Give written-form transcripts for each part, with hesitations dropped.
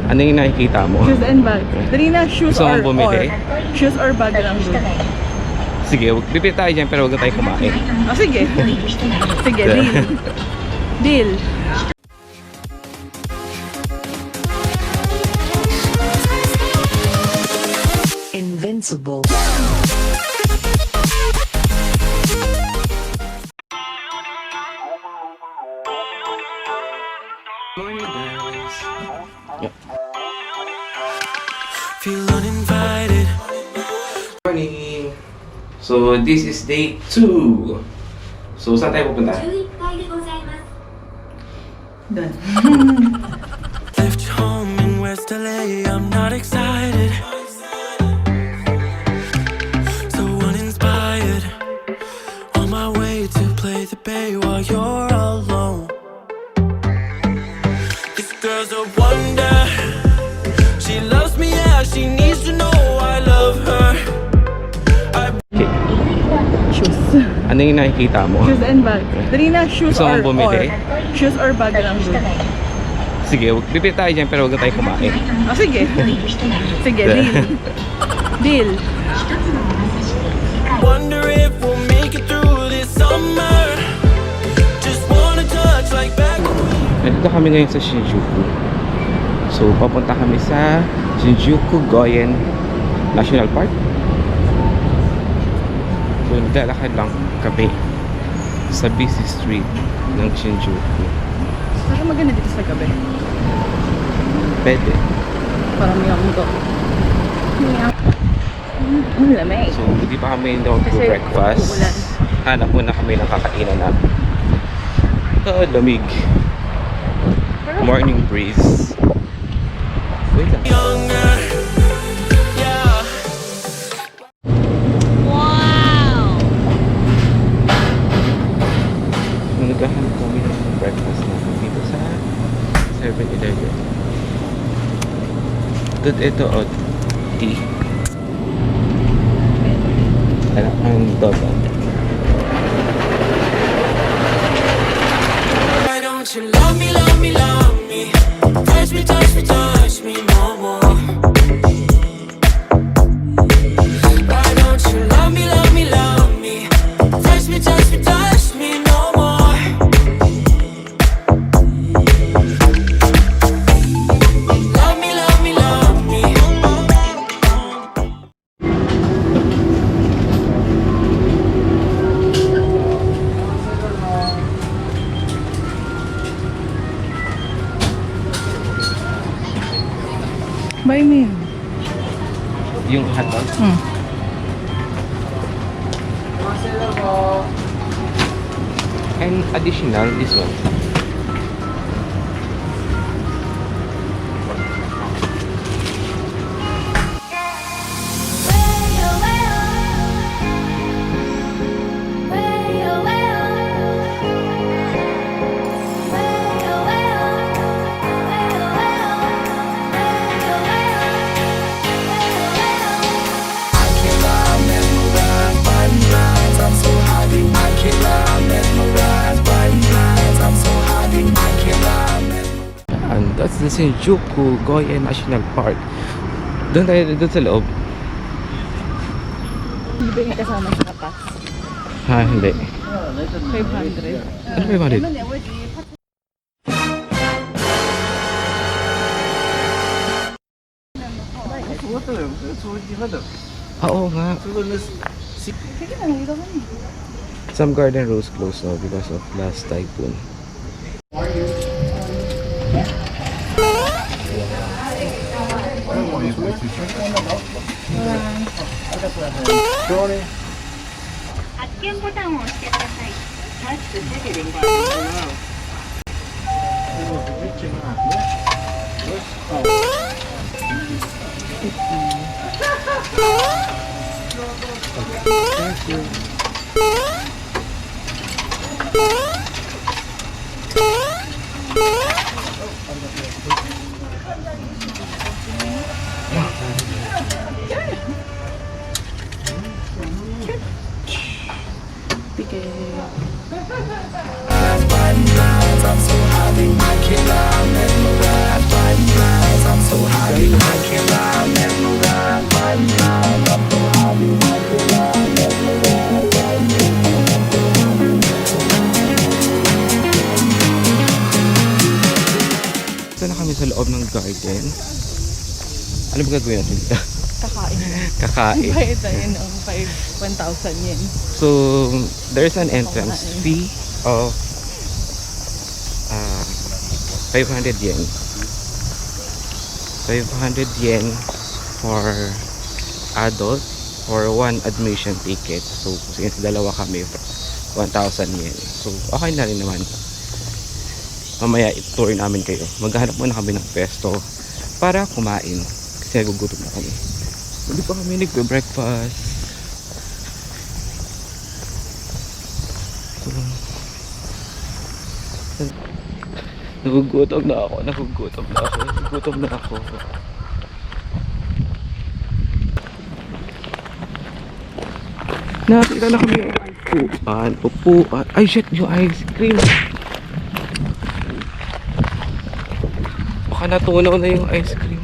Ano yung nakikita mo? Shoes and bag. Dali na, shoes Gusto mong bumili? Shoes or bag lang doon. Sige, bibili tayo dyan pero huwag na tayo kumain. Oh, sige. Sige, deal. Deal. Invincible. Morning, guys. Yep. Feel uninvited. Morning. So, this is day 2. So, saan tayo pupunta? Doon. Left home in West LA, I'm not excited. So uninspired. On my way to play the bay while you're alone. This girl's a wonder. She loves me, yeah, she needs to know I love her. Shoes. Ano yung nakikita mo? Shoes and bag. Dali na, shoes Gusto mong bumili? Shoes or bag lang doon. Sige, bibili tayo dyan pero huwag na tayo kumain. Oh, sige. Sige, deal. Deal. Wonder if we'll make it through this summer. Just wanna touch like back. Nandito kami ngayon sa Shinjuku. So, papunta kami sa Shinjuku Gyoen National Park. So, naglalakad lang kami sa busy street ng Shinjuku. Parang maganda dito sa gabi. Pwede. Parang may amuto. Ang lamay. So, hindi pa kami breakfast. uulan. Hanap muna kami ng kakainan namin. Lamig. Morning breeze. Wait lang. Younger, yeah. Naghahanap kami ng breakfast namin dito sa 7-Eleven. Ito tea. Ang double. Why don't you love me, love me, love me? Touch me, touch me, touch me no more. Why don't you love me, love me, love me? Touch me, touch me, touch me no more. Love me, love me, love me. Buy me yan. Yung hotdog. And additional, this one. And that's the Shinjuku Gyoen National Park. Doon sa loob. Hindi ba yung kasama sa pass? Ha, hindi. 500. Ano ba yung malit? Oo nga. Some garden roads closed now because of last typhoon. I'm so happy, I can't loob ng garden. Ano ba gagawin natin dito? Kakain na. Kakain. Bayad tayo ng 1,000 yen. So, there's an entrance fee of 500 yen. 500 yen for adult or one admission ticket. So, since dalawa kami, 1,000 yen. So, okay na rin naman. Mamaya i-tour namin kayo. Maghanap muna kami ng pesto para kumain. Kasi nagugutom na kami. Hindi pa kami nagbe-breakfast. So, nagugutom na ako. Nakita na kami yung upuan. Ay shit, yung ice cream. Baka natunaw na yung ice cream.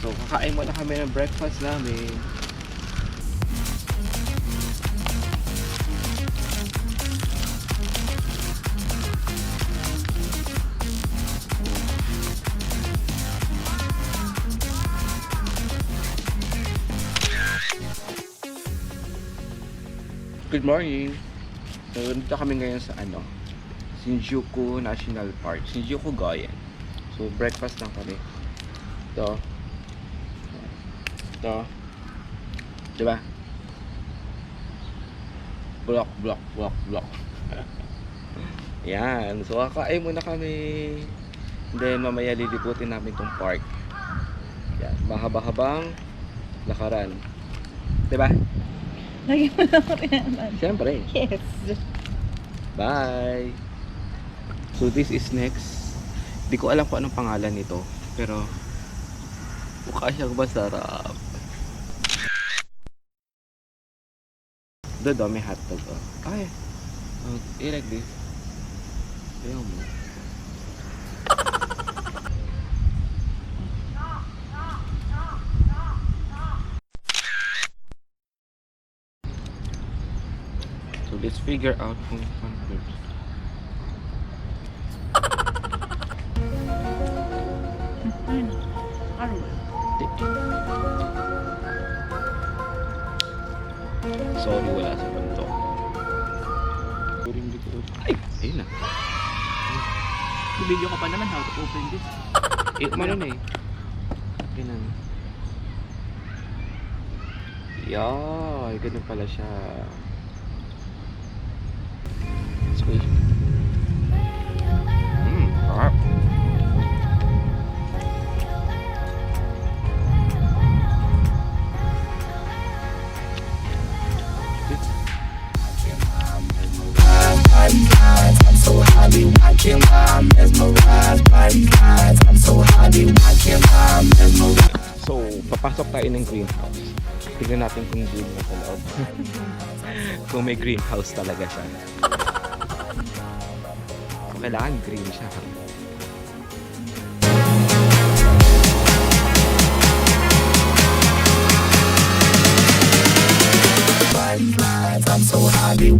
So, kakain muna kami ng breakfast namin. Good morning! So, nandito kami ngayon sa Shinjuku National Park. Shinjuku Gyoen. So, breakfast lang kami. Ito. Diba? Block. Yan. So, kakain muna kami. Then, mamaya liliputin namin tong park. Yan. Mahaba-habang lakaran. Diba? Lagi mo lang rin naman. Siyempre. Yes. Bye! So, this is next. Di ko alam kung anong pangalan nito. Pero, mukha siyang masarap. Dodo, may hotdog. Ay! You like this? Ayaw mo. So, let's figure out kung paano. Sorry, wala sa panto. Ay! Ayun na. Video ka pa naman how to open this. Umano na eh. Ganun. Yay! Ganun pala siya. Squeeze. Sarap. I'm so happy watching my mesmerized by guys. I'm so happy watching my mesmerized. So, papasok tayo ng greenhouse. Tignan natin kung green na sa loob. Kung may greenhouse talaga siya. So, kailangan green siya. I'm so happy.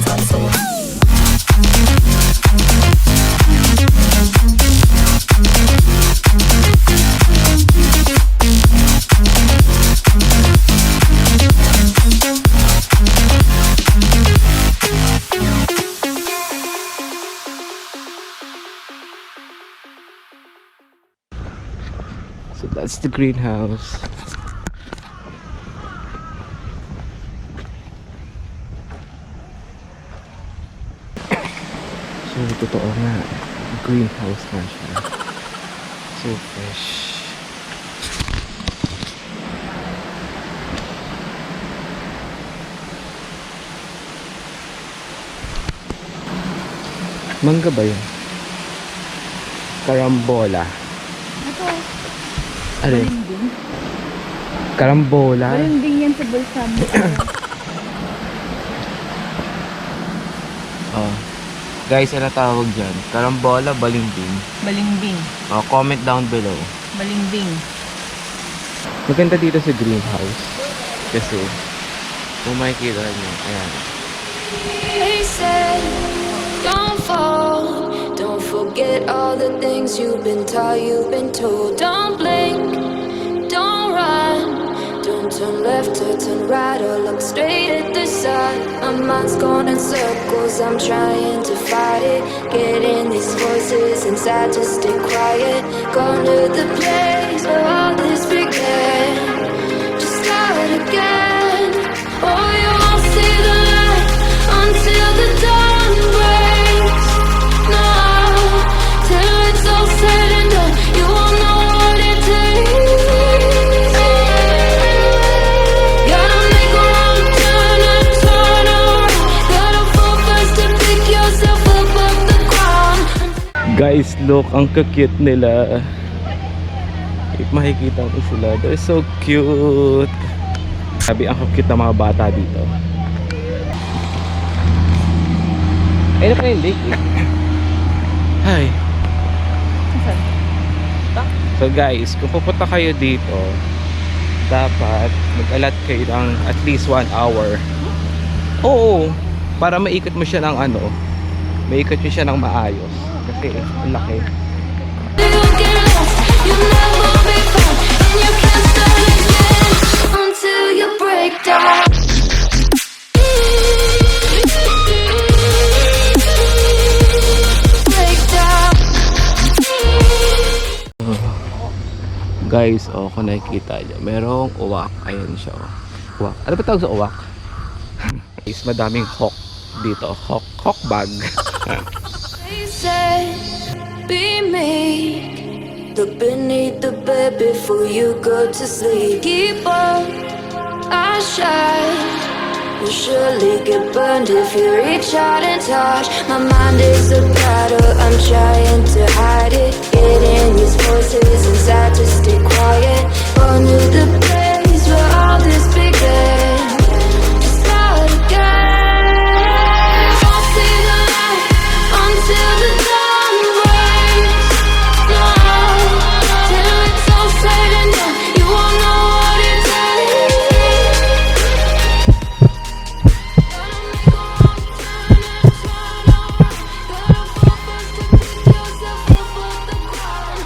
I'm so So, that's the greenhouse. So, totoo nga. Greenhouse na siya. So fresh. Mangga ba yun? Karambola. Ito. Ano yun? Balimbing. Karambola. Balimbing yan sa balsamo. Oh. Guys, ano tawag dyan? Karambola, balimbing. Balimbing. Oh, comment down below. Balimbing. Maganda dito sa greenhouse. Kasi, kung makikita nyo, ayan. They said, don't fall. Don't forget all the things you've been taught, you've been told. Don't blink, don't run. Don't turn left or turn right or look straight at the sun. My mind's going in circles, I'm trying to fight it. Getting these voices inside to stay quiet. Gone to the place where all this began. Just start again. Oh, you won't see the light until the dawn breaks. No, till it's all said and done, you won't know what it takes. Gotta make a wrong turn and turn around. Gotta fall fast to pick yourself up off the ground. Guys, look, ang cute nila. If makikita mo sila, they're so cute. Sabi, ang cute na mga bata dito. Ayun na pa yung lake eh. Hi. Saan? So guys, kung pupunta kayo dito, dapat mag-alat kayo ng at least 1 hour. Oo, para maikot mo siya ng ano, maikot mo siya ng maayos. Kasi ang laki. You'll get lost, you'll never be found, and you can't start again until you break down. Break down. Guys, oh, kung nakikita nyo, merong uwak. Ayan siya, oh. Uwak. Ano ba tawag sa uwak? Guys, madaming hawk dito. Hawk bag. They said, be meek. Look beneath the bed before you go to sleep. Keep on, I shine. You'll surely get burned if you reach out and touch. My mind is a battle, I'm trying to hide it. Getting these voices inside to stay quiet. Gone to the place where all this began. To start again. Won't see the light until the dawn breaks. No, till it's all said and done, you won't know what it takes. Gotta make a wrong turn and turn around. Gotta fall fast to pick yourself up off the ground.